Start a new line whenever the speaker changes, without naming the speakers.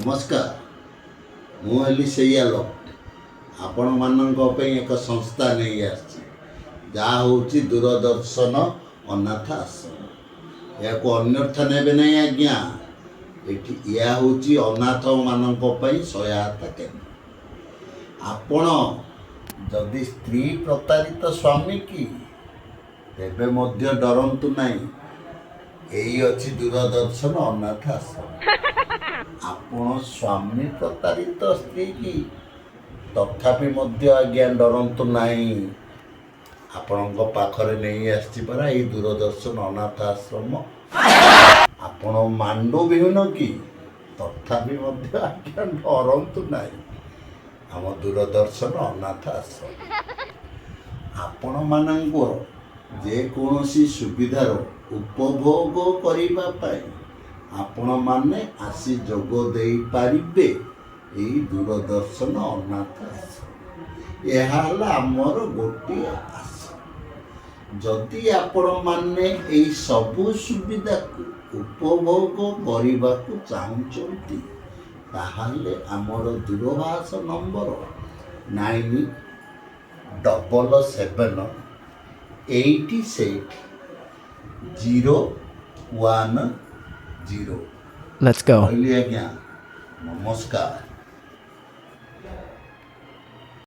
ନମସ୍କାର। ମୁଁ ହେଲି ସେଇ ଆଲୋକ ଆପଣମାନଙ୍କ ପାଇଁ ଏକ ସଂସ୍ଥା ନେଇ ଆସିଛି, ଯାହା ହେଉଛି ଦୂରଦର୍ଶନ ଅନାଥ ଆଶ୍ରମ। ଏହାକୁ ଅନ୍ୟଥା ନେବେ ନାହିଁ ଆଜ୍ଞା। ଏହା ହେଉଛି ଅନାଥମାନଙ୍କ ପାଇଁ ସହାୟତା କେନ୍ଦ୍ର। ଆପଣ ଯଦି ସ୍ତ୍ରୀ ପ୍ରତାରିତ ସ୍ୱାମୀ କି, ତେବେ ମଧ୍ୟ ଡରନ୍ତୁ ନାହିଁ। ଏଇ ଅଛି ଦୂରଦର୍ଶନ ଅନାଥ ଆଶ୍ରମ। ଆପଣ ସ୍ୱାମୀ ପ୍ରତାରିତ ସ୍ତ୍ରୀ କି, ତଥାପି ମଧ୍ୟ ଆଜ୍ଞା ଡରନ୍ତୁ ନାହିଁ। ଆପଣଙ୍କ ପାଖରେ ନେଇ ଆସିଛି ପରା ଏଇ ଦୂରଦର୍ଶନ ଅନାଥ ଆଶ୍ରମ। ଆପଣ ମାଣ୍ଡୁ ବିହୀନ କି, ତଥାପି ମଧ୍ୟ ଆଜ୍ଞା ଡରନ୍ତୁ ନାହିଁ। ଆମ ଦୂରଦର୍ଶନ ଅନାଥ ଆଶ୍ରମ ଆପଣମାନଙ୍କର ଯେକୌଣସି ସୁବିଧାର ଉପଭୋଗ କରିବା ପାଇଁ ଆପଣମାନେ ଆସି ଯୋଗ ଦେଇପାରିବେ ଏଇ ଦୂରଦର୍ଶନ ଅନାଥ ଆଶ୍ରମ। ଏହା ହେଲା ଆମର ଗୋଟିଏ ଆଶା। ଯଦି ଆପଣମାନେ ଏଇ ସବୁ ସୁବିଧାକୁ ଉପଭୋଗ କରିବାକୁ ଚାହୁଁଛନ୍ତି, ତାହେଲେ ଆମର ଦୂରଭାଷ ନମ୍ବର 97878010।
Let's go.
କହିଲି ଆଜ୍ଞା, ନମସ୍କାର।